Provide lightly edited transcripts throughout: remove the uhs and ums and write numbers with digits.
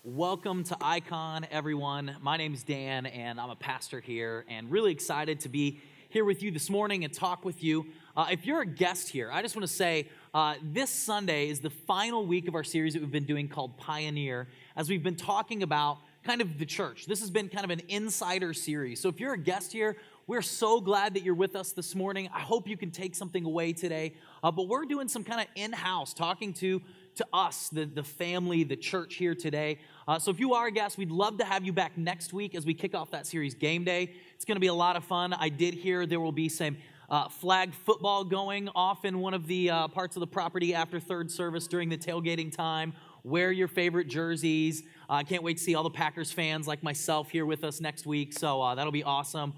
Welcome to Icon, everyone. My name's Dan, and I'm a pastor here, and really excited to be here with you this morning and talk with you. If you're a guest here, I just want to say this Sunday is the final week of our series that we've been doing called Pioneer, as we've been talking about kind of the church. This has been kind of an insider series. So if you're a guest here, we're so glad that you're with us this morning. I hope you can take something away today. But we're doing some kind of in-house talking to us, the family, the church here today. So if you are a guest, we'd love to have you back next week as we kick off that series, Game Day. It's going to be a lot of fun. I did hear there will be some flag football going off in one of the parts of the property after third service during the tailgating time. Wear your favorite jerseys. I can't wait to see all the Packers fans like myself here with us next week. So that'll be awesome.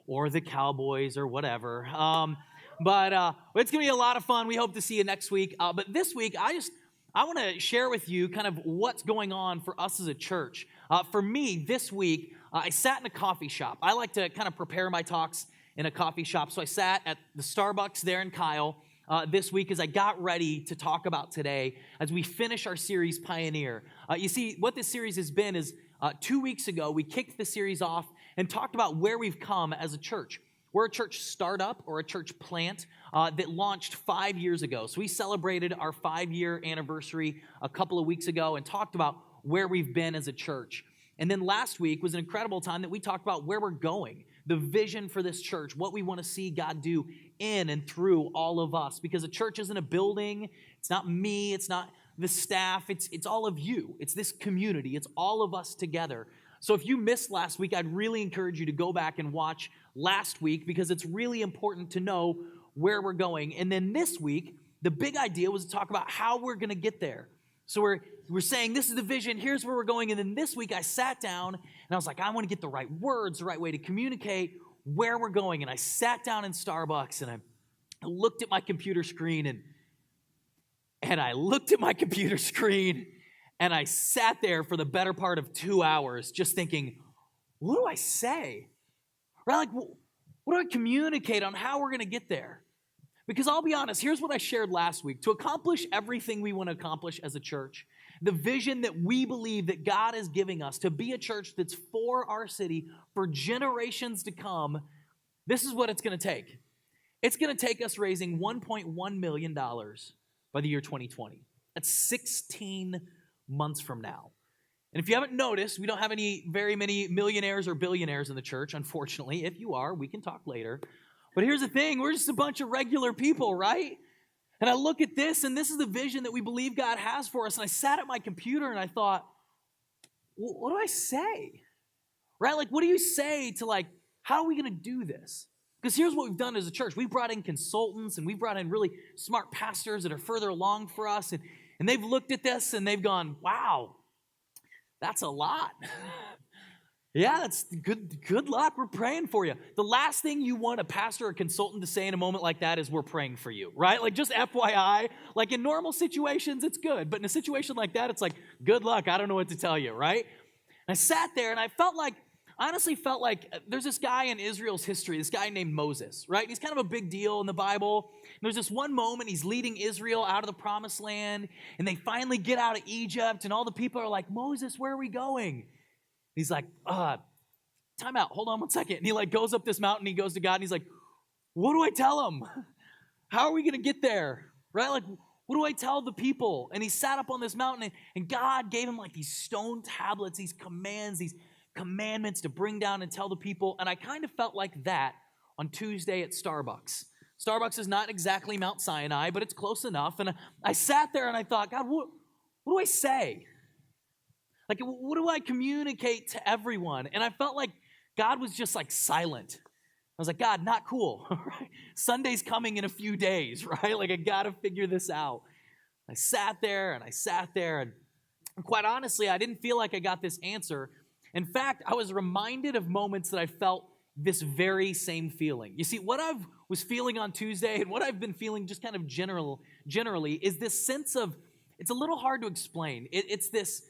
Or the Cowboys or whatever. But it's going to be a lot of fun. We hope to see you next week. But this week, I want to share with you kind of what's going on for us as a church. For me, this week, I sat in a coffee shop. I like to kind of prepare my talks in a coffee shop. So I sat at the Starbucks there in Kyle this week as I got ready to talk about today as we finish our series, Pioneer. You see, what this series has been is 2 weeks ago, we kicked the series off and talked about where we've come as a church. We're a church startup or a church plant that launched 5 years ago. So we celebrated our 5-year anniversary a couple of weeks ago and talked about where we've been as a church. And then last week was an incredible time that we talked about where we're going, the vision for this church, what we want to see God do in and through all of us. Because a church isn't a building, it's not me, it's not the staff, it's all of you. It's this community, it's all of us together. So if you missed last week, I'd really encourage you to go back and watch last week because it's really important to know where we're going. And then this week, the big idea was to talk about how we're going to get there. So we're saying this is the vision, here's where we're going. And then this week I sat down and I was like, I want to get the right words, the right way to communicate where we're going. And I sat down in Starbucks and I looked at my computer screen and I looked at my computer screen and I sat there for the better part of 2 hours just thinking, what do I say? Right? Like, what do I communicate on how we're going to get there? Because I'll be honest, here's what I shared last week. To accomplish everything we want to accomplish as a church, the vision that we believe that God is giving us to be a church that's for our city for generations to come, this is what it's going to take. It's going to take us raising $1.1 million by the year 2020. That's 16 months from now. And if you haven't noticed, we don't have very many millionaires or billionaires in the church, unfortunately. If you are, we can talk later. But here's the thing, we're just a bunch of regular people, right? And I look at this, and this is the vision that we believe God has for us. And I sat at my computer and I thought, what do I say? Right? Like, what do you say to, like, how are we going to do this? Because here's what we've done as a church. We've brought in consultants, and we've brought in really smart pastors that are further along for us. And they've looked at this, and they've gone, wow, that's a lot. Yeah, that's good luck. We're praying for you. The last thing you want a pastor or consultant to say in a moment like that is we're praying for you, right? Like, just FYI, like in normal situations, it's good. But in a situation like that, it's like, good luck. I don't know what to tell you, right? And I sat there and I honestly felt like there's this guy in Israel's history, this guy named Moses, right? He's kind of a big deal in the Bible. And there's this one moment he's leading Israel out of the promised land, and they finally get out of Egypt, and all the people are like, Moses, where are we going? He's like, time out, hold on 1 second. And he like goes up this mountain, he goes to God, and he's like, what do I tell them? How are we going to get there? Right? Like, what do I tell the people? And he sat up on this mountain, and God gave him like these stone tablets, these commands, these commandments to bring down and tell the people. And I kind of felt like that on Tuesday at Starbucks. Starbucks is not exactly Mount Sinai, but it's close enough. And I sat there and I thought, God, what do I say? Like, what do I communicate to everyone? And I felt like God was just like silent. I was like, God, not cool. Right? Sunday's coming in a few days, right? Like, I got to figure this out. I sat there, and quite honestly, I didn't feel like I got this answer. In fact, I was reminded of moments that I felt this very same feeling. You see, what I was feeling on Tuesday and what I've been feeling just kind of generally is this sense of, it's a little hard to explain. It's this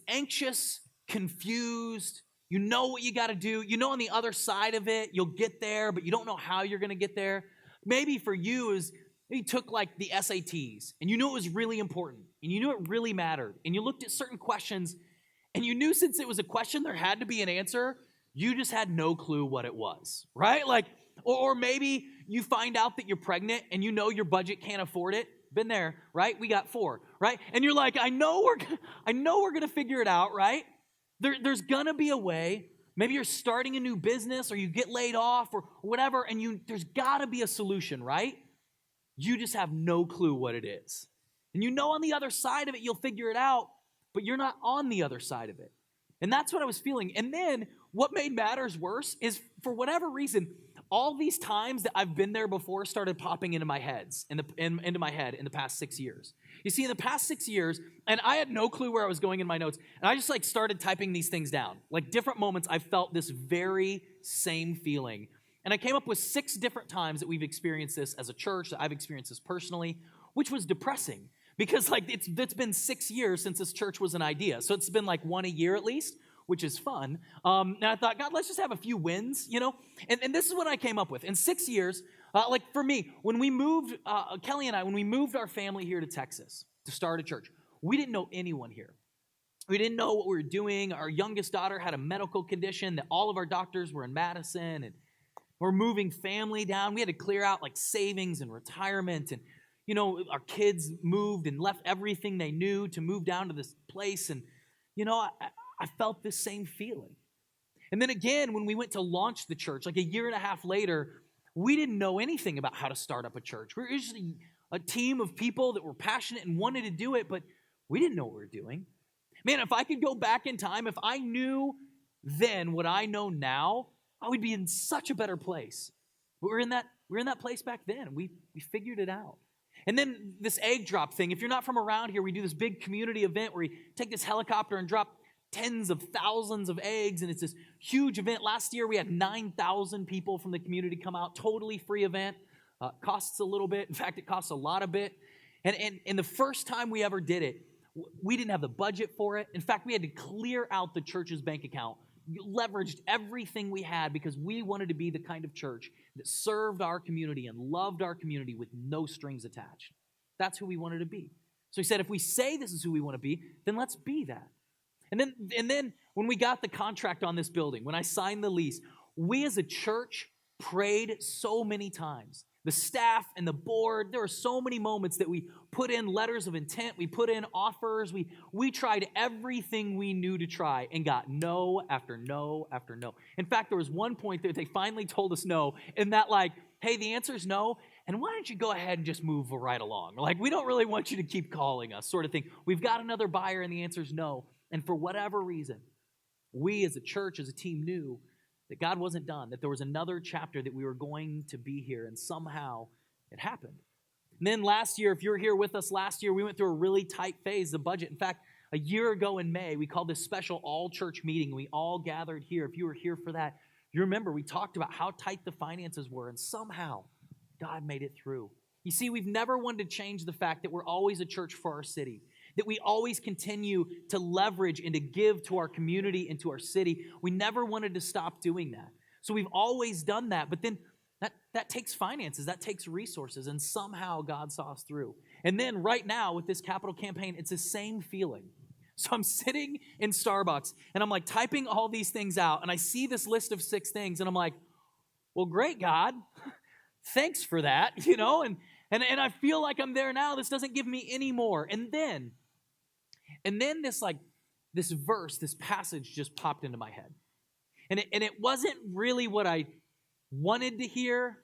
anxious, confused, you know what you got to do. You know on the other side of it, you'll get there, but you don't know how you're going to get there. Maybe for you is you took like the SATs and you knew it was really important. and you knew it really mattered, and you looked at certain questions, and you knew since it was a question, there had to be an answer, you just had no clue what it was, right? Like, or maybe you find out that you're pregnant and you know your budget can't afford it. Been there, right? We got 4, right? And you're like, I know we're gonna figure it out, right? There's gonna be a way. Maybe you're starting a new business or you get laid off or whatever, and there's gotta be a solution, right? You just have no clue what it is. And you know on the other side of it, you'll figure it out, but you're not on the other side of it. And that's what I was feeling. And then what made matters worse is, for whatever reason, all these times that I've been there before started popping into my head in the past 6 years. You see, in the past 6 years, and I had no clue where I was going in my notes, and I just started typing these things down. Like different moments, I felt this very same feeling. And I came up with 6 different times that we've experienced this as a church, that I've experienced this personally, which was depressing. Because it's been 6 years since this church was an idea. So it's been like one a year at least, which is fun. And I thought, God, let's just have a few wins, you know? And this is what I came up with. In 6 years, like for me, when we moved, Kelly and I, when we moved our family here to Texas to start a church, we didn't know anyone here. We didn't know what we were doing. Our youngest daughter had a medical condition that all of our doctors were in Madison, and we're moving family down. We had to clear out like savings and retirement, and you know, our kids moved and left everything they knew to move down to this place. And, you know, I felt this same feeling. And then again, when we went to launch the church, like a year and a half later, we didn't know anything about how to start up a church. We were usually a team of people that were passionate and wanted to do it, but we didn't know what we were doing. Man, if I could go back in time, if I knew then what I know now, I would be in such a better place. We were in that place back then. We figured it out. And then this egg drop thing, if you're not from around here, we do this big community event where we take this helicopter and drop tens of thousands of eggs, and it's this huge event. Last year, we had 9,000 people from the community come out, totally free event. Costs a little bit. In fact, it costs a lot of bit. And the first time we ever did it, we didn't have the budget for it. In fact, we had to clear out the church's bank account, leveraged everything we had because we wanted to be the kind of church that served our community and loved our community with no strings attached. That's who we wanted to be. So he said, if we say this is who we want to be, then let's be that. And then when we got the contract on this building, when I signed the lease, we as a church prayed so many times. The staff and the board, there were so many moments that we put in letters of intent, we put in offers, we tried everything we knew to try and got no after no after no. In fact, there was one point that they finally told us no, and that like, hey, the answer is no, and why don't you go ahead and just move right along? Like, we don't really want you to keep calling us, sort of thing. We've got another buyer, and the answer is no. And for whatever reason, we as a church, as a team knew that God wasn't done, that there was another chapter that we were going to be here, and somehow it happened. And then last year, if you were here with us last year, we went through a really tight phase of budget. In fact, a year ago in May, we called this special all-church meeting. We all gathered here. If you were here for that, you remember we talked about how tight the finances were, and somehow God made it through. You see, we've never wanted to change the fact that we're always a church for our city, that we always continue to leverage and to give to our community and to our city. We never wanted to stop doing that. So we've always done that, but then that takes finances, that takes resources, and somehow God saw us through. And then right now with this capital campaign, it's the same feeling. So I'm sitting in Starbucks, and I'm like typing all these things out, and I see this list of 6 things, and I'm like, well, great, God. Thanks for that, you know, and I feel like I'm there now. This doesn't give me any more. And then this verse, this passage just popped into my head. And it wasn't really what I wanted to hear,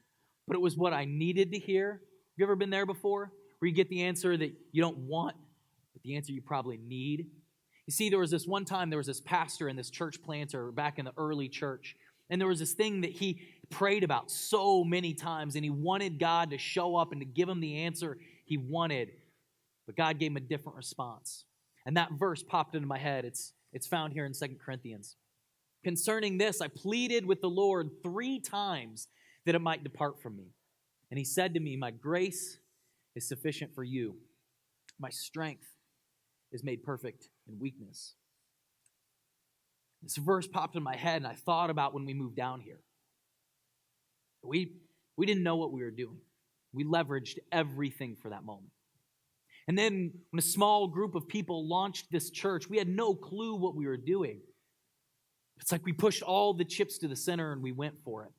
but it was what I needed to hear. Have you ever been there before? Where you get the answer that you don't want, but the answer you probably need? You see, there was this pastor and this church planter back in the early church, and there was this thing that he prayed about so many times, and he wanted God to show up and to give him the answer he wanted, but God gave him a different response. And that verse popped into my head. It's found here in 2 Corinthians. Concerning this, I pleaded with the Lord 3 times that it might depart from me. And he said to me, my grace is sufficient for you. My strength is made perfect in weakness. This verse popped in my head, and I thought about when we moved down here. We didn't know what we were doing. We leveraged everything for that moment. And then when a small group of people launched this church, we had no clue what we were doing. It's like we pushed all the chips to the center and we went for it.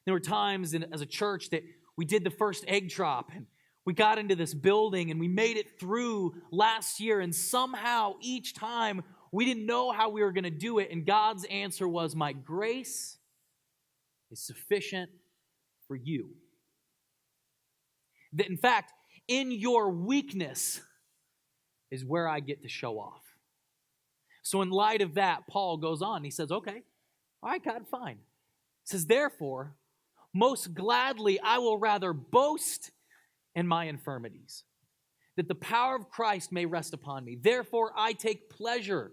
There were times as a church that we did the first egg drop and we got into this building and we made it through last year, and somehow each time we didn't know how we were going to do it, and God's answer was, my grace is sufficient for you. That in fact, in your weakness is where I get to show off. So in light of that, Paul goes on. He says, okay, all right, God, fine. He says, therefore, most gladly I will rather boast in my infirmities, that the power of Christ may rest upon me. Therefore, I take pleasure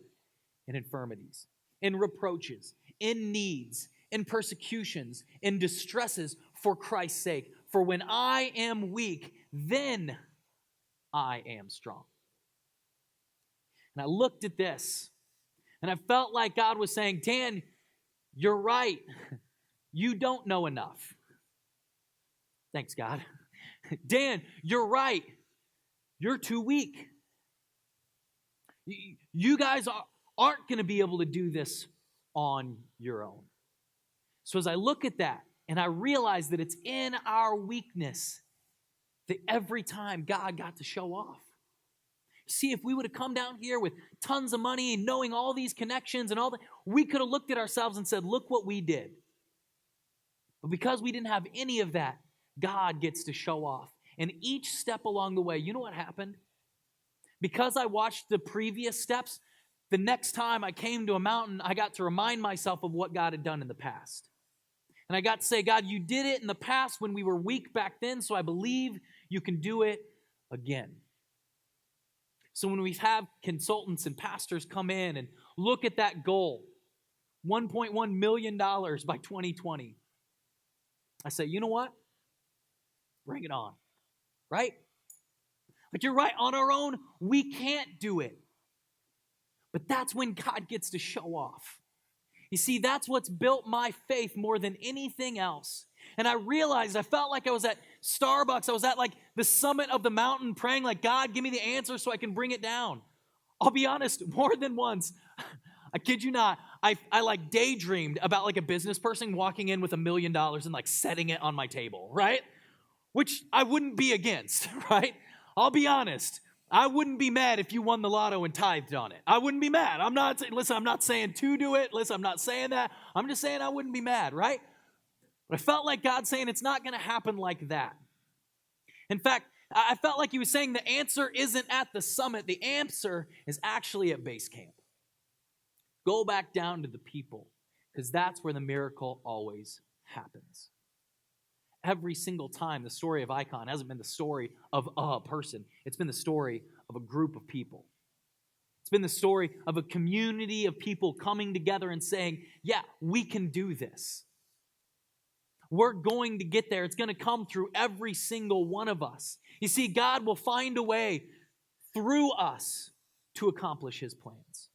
in infirmities, in reproaches, in needs, in persecutions, in distresses for Christ's sake. For when I am weak, then I am strong. And I looked at this, and I felt like God was saying, Dan, you're right. You don't know enough. Thanks, God. Dan, you're right. You're too weak. You guys aren't going to be able to do this on your own. So as I look at that, and I realize that it's in our weakness that every time God got to show off. See, if we would have come down here with tons of money and knowing all these connections and all that, we could have looked at ourselves and said, look what we did. But because we didn't have any of that, God gets to show off. And each step along the way, you know what happened? Because I watched the previous steps, the next time I came to a mountain, I got to remind myself of what God had done in the past. And I got to say, God, you did it in the past when we were weak back then, so I believe you can do it again. So when we have consultants and pastors come in and look at that goal, $1.1 million by 2020, I say, you know what? Bring it on, right? But you're right, on our own, we can't do it. But that's when God gets to show off. You see, that's what's built my faith more than anything else. And I realized, I felt like I was at Starbucks. I was at like the summit of the mountain praying like, God, give me the answer so I can bring it down. I'll be honest, more than once, I kid you not, I like daydreamed about like a business person walking in with $1 million and like setting it on my table, right? Which I wouldn't be against, right? I'll be honest. I wouldn't be mad if you won the lotto and tithed on it. I wouldn't be mad. I'm not saying to do it. Listen, I'm not saying that. I'm just saying I wouldn't be mad, right? But I felt like God saying it's not going to happen like that. In fact, I felt like he was saying the answer isn't at the summit. The answer is actually at base camp. Go back down to the people, because that's where the miracle always happens. Every single time, the story of Icon hasn't been the story of a person. It's been the story of a group of people. It's been the story of a community of people coming together and saying, yeah, we can do this. We're going to get there. It's going to come through every single one of us. You see, God will find a way through us to accomplish his plans.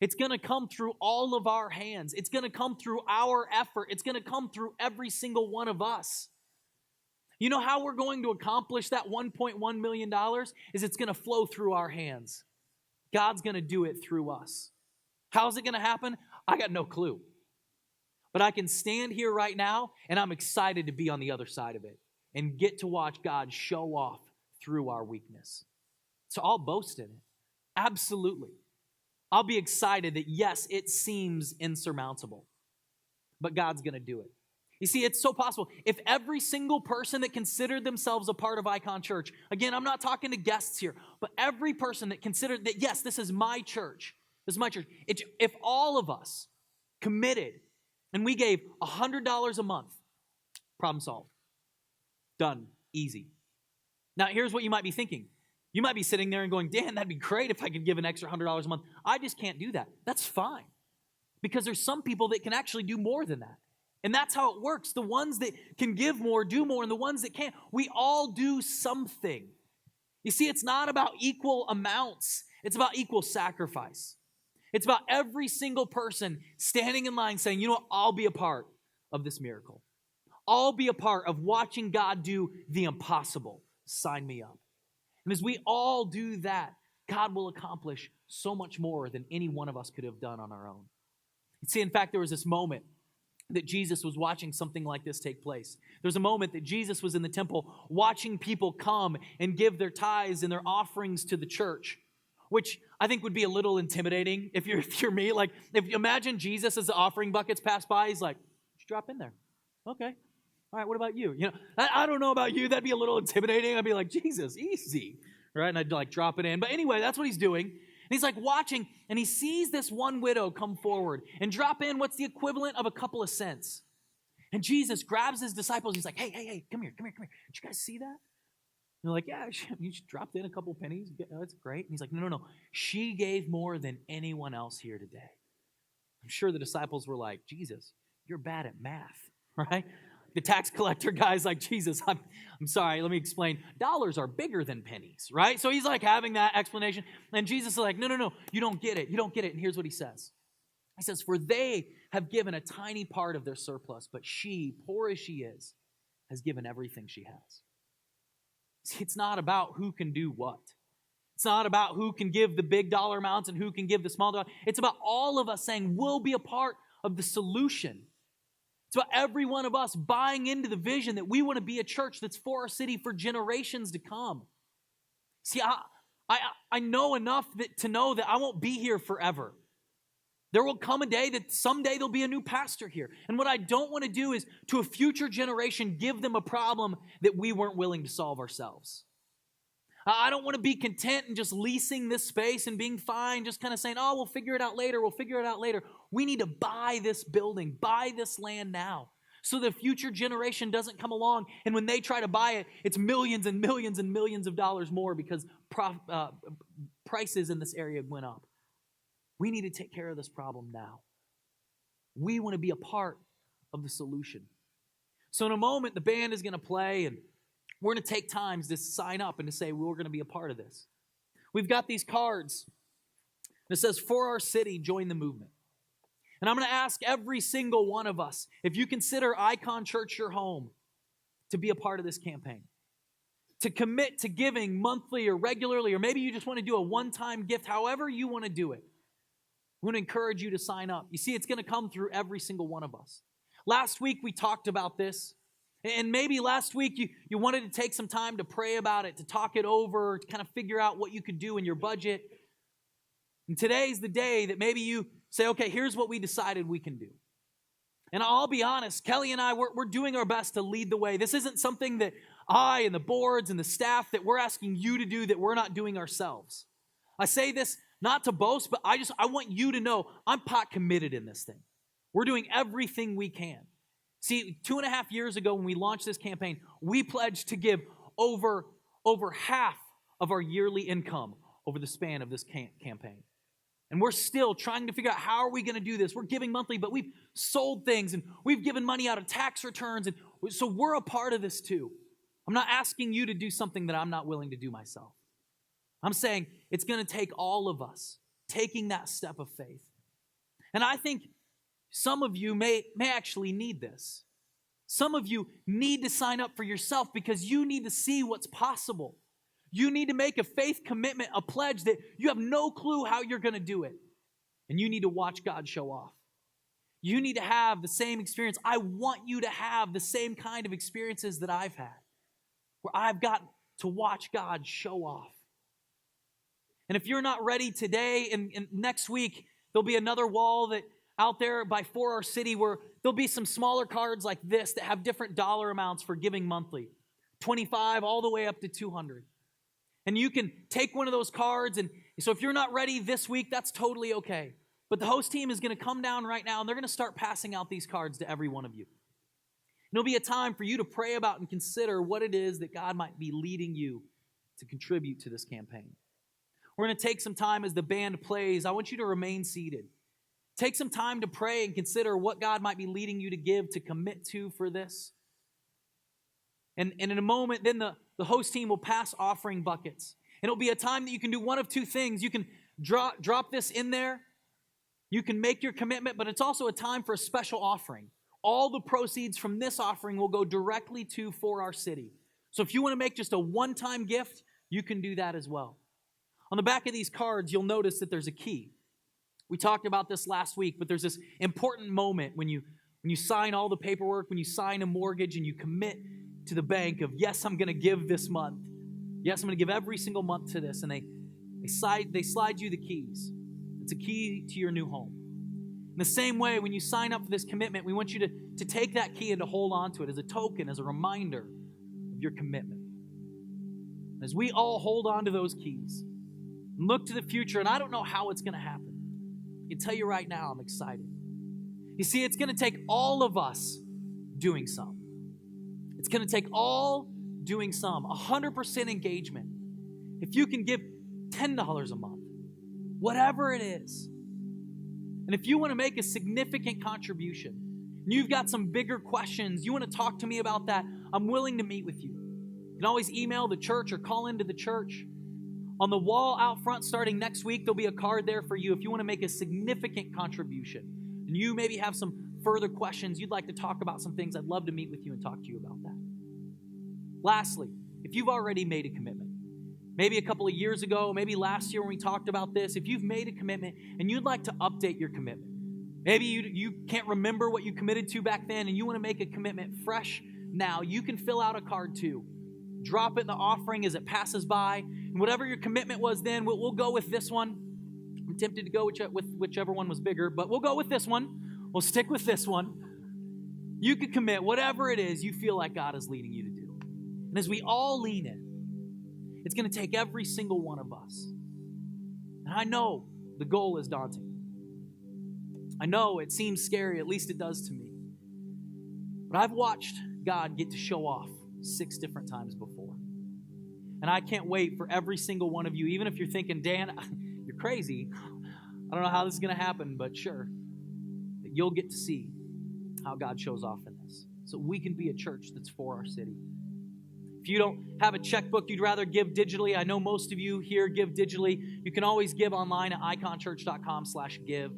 It's going to come through all of our hands. It's going to come through our effort. It's going to come through every single one of us. You know how we're going to accomplish that $1.1 million? Is it's going to flow through our hands. God's going to do it through us. How's it going to happen? I got no clue. But I can stand here right now, and I'm excited to be on the other side of it and get to watch God show off through our weakness. So I'll boast in it. Absolutely. I'll be excited that, yes, it seems insurmountable, but God's going to do it. You see, it's so possible. If every single person that considered themselves a part of Icon Church, again, I'm not talking to guests here, but every person that considered that, yes, this is my church, if all of us committed and we gave $100 a month, problem solved. Done. Easy. Now, here's what you might be thinking. You might be sitting there and going, Dan, that'd be great if I could give an extra $100 a month. I just can't do that. That's fine. Because there's some people that can actually do more than that. And that's how it works. The ones that can give more, do more, and the ones that can't, we all do something. You see, it's not about equal amounts. It's about equal sacrifice. It's about every single person standing in line saying, you know what, I'll be a part of this miracle. I'll be a part of watching God do the impossible. Sign me up. And as we all do that, God will accomplish so much more than any one of us could have done on our own. See, in fact, there was this moment that Jesus was watching something like this take place. There's a moment that Jesus was in the temple watching people come and give their tithes and their offerings to the church, which I think would be a little intimidating if you're me. Like, if you imagine Jesus as the offering buckets pass by, he's like, just drop in there. Okay. All right, what about you? I don't know about you. That'd be a little intimidating. I'd be like, Jesus, easy. Right? And I'd like drop it in. But anyway, that's what he's doing. And he's like watching, and he sees this one widow come forward and drop in what's the equivalent of a couple of cents. And Jesus grabs his disciples. He's like, hey, come here. Did you guys see that? And they're like, yeah, you just dropped in a couple pennies. That's great. And he's like, no. She gave more than anyone else here today. I'm sure the disciples were like, Jesus, you're bad at math, right? The tax collector guy's like, Jesus, I'm sorry, let me explain. Dollars are bigger than pennies, right? So he's like having that explanation. And Jesus is like, no, you don't get it. And here's what he says. He says, for they have given a tiny part of their surplus, but she, poor as she is, has given everything she has. See, it's not about who can do what. It's not about who can give the big dollar amounts and who can give the small dollar. It's about all of us saying we'll be a part of the solution. It's about every one of us buying into the vision that we want to be a church that's for our city for generations to come. See, I know enough to know that I won't be here forever. There will come a day that someday there'll be a new pastor here. And what I don't want to do is, to a future generation, give them a problem that we weren't willing to solve ourselves. I don't want to be content in just leasing this space and being fine, just kind of saying, oh, we'll figure it out later. We need to buy this building, buy this land now, so the future generation doesn't come along, and when they try to buy it, it's millions and millions and millions of dollars more because prices in this area went up. We need to take care of this problem now. We want to be a part of the solution. So in a moment, the band is going to play, and we're going to take times to sign up and to say we're going to be a part of this. We've got these cards. And it says, for our city, join the movement. And I'm going to ask every single one of us, if you consider Icon Church your home, to be a part of this campaign. To commit to giving monthly or regularly, or maybe you just want to do a one-time gift, however you want to do it. We want to encourage you to sign up. You see, it's going to come through every single one of us. Last week, we talked about this. And maybe last week you wanted to take some time to pray about it, to talk it over, to kind of figure out what you could do in your budget. And today's the day that maybe you say, okay, here's what we decided we can do. And I'll be honest, Kelly and I, we're doing our best to lead the way. This isn't something that I and the boards and the staff that we're asking you to do that we're not doing ourselves. I say this not to boast, but I want you to know I'm pot committed in this thing. We're doing everything we can. See, 2.5 years ago when we launched this campaign, we pledged to give over half of our yearly income over the span of this campaign. And we're still trying to figure out how are we going to do this. We're giving monthly, but we've sold things and we've given money out of tax returns. And so we're a part of this too. I'm not asking you to do something that I'm not willing to do myself. I'm saying it's going to take all of us taking that step of faith. And I think some of you may actually need this. Some of you need to sign up for yourself because you need to see what's possible. You need to make a faith commitment, a pledge that you have no clue how you're going to do it. And you need to watch God show off. You need to have the same experience. I want you to have the same kind of experiences that I've had, where I've got to watch God show off. And if you're not ready today, and next week, there'll be another wall that out there by For Our City where there'll be some smaller cards like this that have different dollar amounts for giving monthly, 25 all the way up to 200. And you can take one of those cards, and so if you're not ready this week, that's totally okay. But the host team is going to come down right now, and they're going to start passing out these cards to every one of you. And it'll be a time for you to pray about and consider what it is that God might be leading you to contribute to this campaign. We're going to take some time as the band plays. I want you to remain seated. Take some time to pray and consider what God might be leading you to give, to commit to for this. And in a moment, then the host team will pass offering buckets. And it'll be a time that you can do one of two things. You can drop this in there. You can make your commitment, but it's also a time for a special offering. All the proceeds from this offering will go directly to For Our City. So if you want to make just a one-time gift, you can do that as well. On the back of these cards, you'll notice that there's a key. We talked about this last week, but there's this important moment when you sign all the paperwork, when you sign a mortgage and you commit to the bank of, yes, I'm going to give this month. Yes, I'm going to give every single month to this. And they slide you the keys. It's a key to your new home. In the same way, when you sign up for this commitment, we want you to take that key and to hold on to it as a token, as a reminder of your commitment. As we all hold on to those keys and look to the future, and I don't know how it's going to happen. I can tell you right now, I'm excited. You see, it's going to take all of us doing some. It's going to take all doing some, 100% engagement. If you can give $10 a month, whatever it is, and if you want to make a significant contribution, and you've got some bigger questions, you want to talk to me about that, I'm willing to meet with you. You can always email the church or call into the church. On the wall out front starting next week, there'll be a card there for you if you want to make a significant contribution. And you maybe have some further questions, you'd like to talk about some things, I'd love to meet with you and talk to you about that. Lastly, if you've already made a commitment, maybe a couple of years ago, maybe last year when we talked about this, if you've made a commitment and you'd like to update your commitment, maybe you can't remember what you committed to back then and you want to make a commitment fresh now, you can fill out a card too. Drop it in the offering as it passes by. And whatever your commitment was then, we'll go with this one. I'm tempted to go with whichever one was bigger, but we'll go with this one. We'll stick with this one. You can commit whatever it is you feel like God is leading you to do. And as we all lean in, it's going to take every single one of us. And I know the goal is daunting. I know it seems scary, at least it does to me. But I've watched God get to show off 6 different times before. And I can't wait for every single one of you, even if you're thinking, Dan, you're crazy. I don't know how this is going to happen, but sure, that you'll get to see how God shows off in this. So we can be a church that's for our city. If you don't have a checkbook, you'd rather give digitally. I know most of you here give digitally. You can always give online at iconchurch.com/give.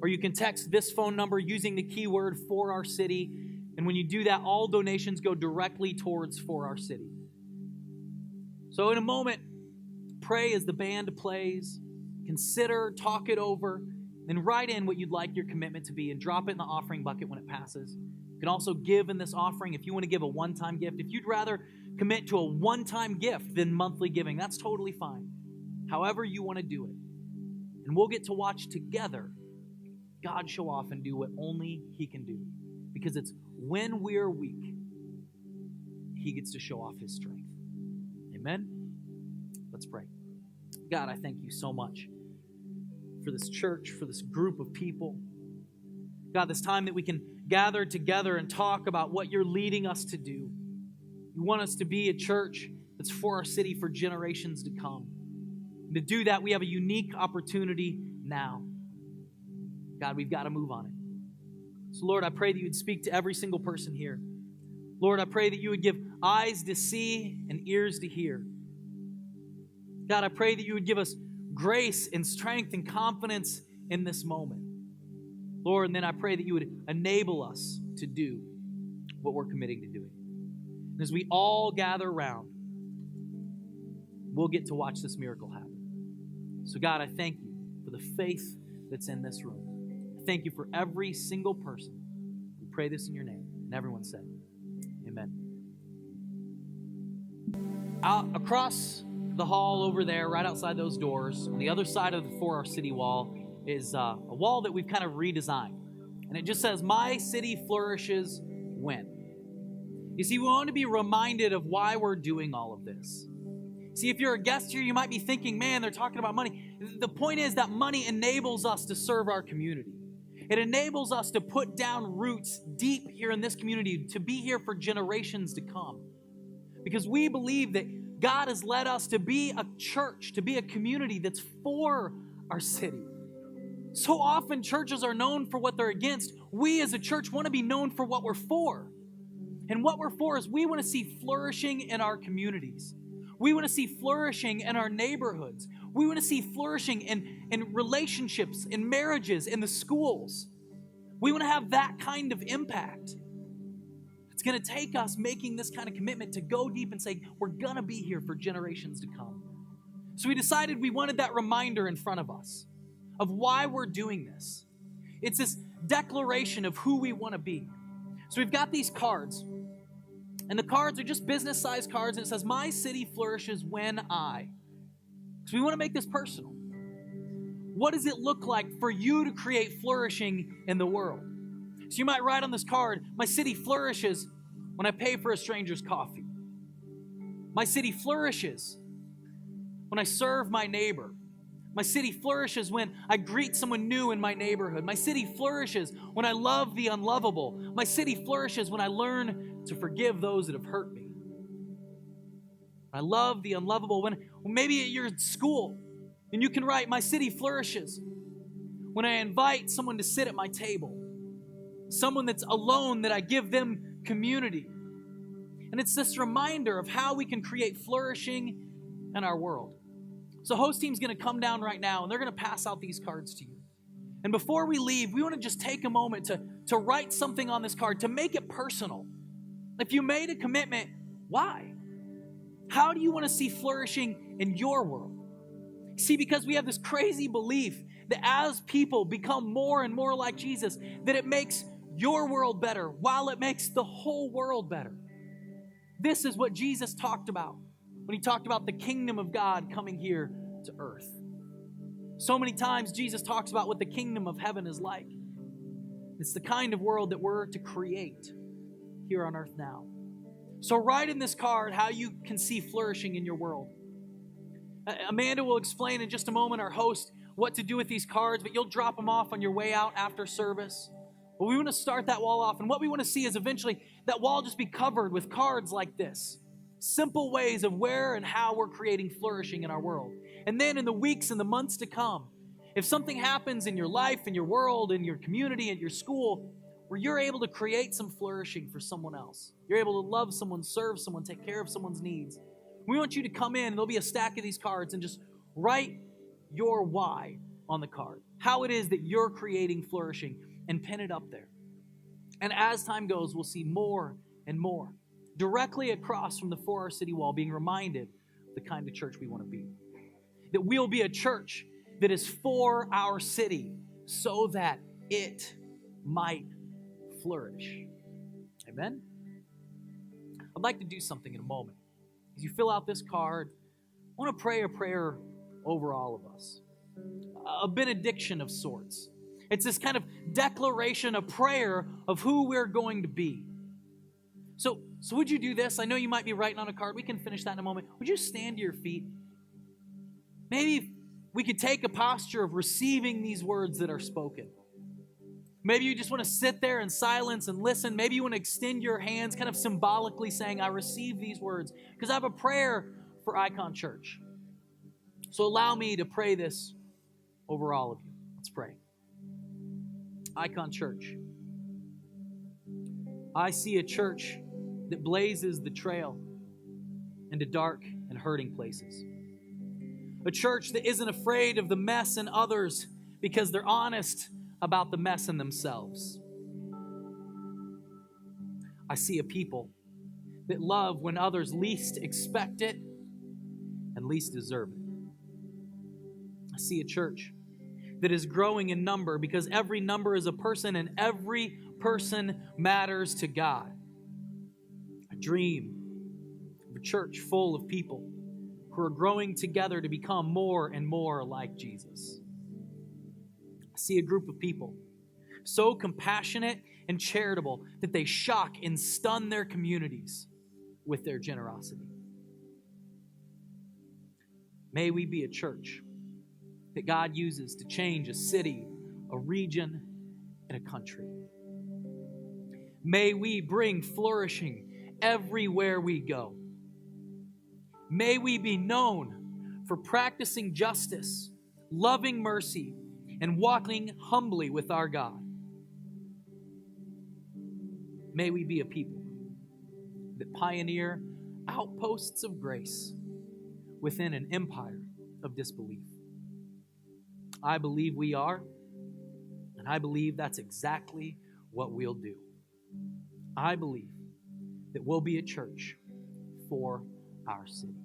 Or you can text this phone number using the keyword for our city. And when you do that, all donations go directly towards for our city. So in a moment, pray as the band plays. Consider, talk it over, then write in what you'd like your commitment to be and drop it in the offering bucket when it passes. You can also give in this offering if you want to give a one-time gift. If you'd rather commit to a one-time gift than monthly giving, that's totally fine. However you want to do it. And we'll get to watch together God show off and do what only He can do. Because it's when we're weak, He gets to show off His strength. Amen? Let's pray. God, I thank You so much for this church, for this group of people. God, this time that we can gather together and talk about what You're leading us to do. You want us to be a church that's for our city for generations to come. And to do that, we have a unique opportunity now. God, we've got to move on it. So, Lord, I pray that You would speak to every single person here. Lord, I pray that You would give eyes to see and ears to hear. God, I pray that You would give us grace and strength and confidence in this moment. Lord, and then I pray that You would enable us to do what we're committing to doing. And as we all gather around, we'll get to watch this miracle happen. So God, I thank You for the faith that's in this room. I thank You for every single person. We pray this in Your name. And everyone said, amen. Out across the hall over there, right outside those doors, on the other side of the For Our City wall, is a wall that we've kind of redesigned. And it just says, My city flourishes when. You see, we want to be reminded of why we're doing all of this. See, if you're a guest here, you might be thinking, man, they're talking about money. The point is that money enables us to serve our community. It enables us to put down roots deep here in this community, to be here for generations to come. Because we believe that God has led us to be a church, to be a community that's for our city. So often churches are known for what they're against. We as a church want to be known for what we're for. And what we're for is we want to see flourishing in our communities. We want to see flourishing in our neighborhoods. We want to see flourishing in relationships, in marriages, in the schools. We want to have that kind of impact. It's going to take us making this kind of commitment to go deep and say, we're going to be here for generations to come. So we decided we wanted that reminder in front of us of why we're doing this. It's this declaration of who we want to be. So we've got these cards, and the cards are just business-sized cards, and it says, my city flourishes when I. So we want to make this personal. What does it look like for you to create flourishing in the world? So you might write on this card, my city flourishes when I pay for a stranger's coffee. My city flourishes when I serve my neighbor. My city flourishes when I greet someone new in my neighborhood. My city flourishes when I love the unlovable. My city flourishes when I learn to forgive those that have hurt me. I love the unlovable. When maybe at your school, and you can write, my city flourishes when I invite someone to sit at my table. Someone that's alone, that I give them community. And it's this reminder of how we can create flourishing in our world. So host team's going to come down right now, and they're going to pass out these cards to you. And before we leave, we want to just take a moment to write something on this card, to make it personal. If you made a commitment, why? How do you want to see flourishing in your world? See, because we have this crazy belief that as people become more and more like Jesus, that it makes your world better while it makes the whole world better. This is what Jesus talked about when he talked about the kingdom of God coming here to earth. So many times Jesus talks about what the kingdom of heaven is like. It's the kind of world that we're to create here on earth now. So write in this card how you can see flourishing in your world. Amanda will explain in just a moment, our host, what to do with these cards, but you'll drop them off on your way out after service. But we want to start that wall off, and what we want to see is eventually that wall just be covered with cards like this. Simple ways of where and how we're creating flourishing in our world. And then in the weeks and the months to come, if something happens in your life, in your world, in your community, in your school, where you're able to create some flourishing for someone else, you're able to love someone, serve someone, take care of someone's needs, we want you to come in, and there'll be a stack of these cards, and just write your why on the card. How it is that you're creating flourishing, and pin it up there. And as time goes, we'll see more and more directly across from the 4R city wall, being reminded of the kind of church we want to be. That we'll be a church that is for our city so that it might flourish. Amen? I'd like to do something in a moment. As you fill out this card, I want to pray a prayer over all of us. A benediction of sorts. It's this kind of declaration, a prayer of who we're going to be. So would you do this? I know you might be writing on a card. We can finish that in a moment. Would you stand to your feet? Maybe we could take a posture of receiving these words that are spoken. Maybe you just want to sit there in silence and listen. Maybe you want to extend your hands, kind of symbolically saying, I receive these words, because I have a prayer for Icon Church. So allow me to pray this over all of you. Let's pray. Icon Church. I see a church that blazes the trail into dark and hurting places. A church that isn't afraid of the mess in others because they're honest about the mess in themselves. I see a people that love when others least expect it and least deserve it. I see a church that is growing in number because every number is a person and every person matters to God. I dream of a church full of people who are growing together to become more and more like Jesus. I see a group of people so compassionate and charitable that they shock and stun their communities with their generosity. May we be a church that God uses to change a city, a region, and a country. May we bring flourishing everywhere we go. May we be known for practicing justice, loving mercy, and walking humbly with our God. May we be a people that pioneer outposts of grace within an empire of disbelief. I believe we are, and I believe that's exactly what we'll do. I believe that we'll be a church for our city.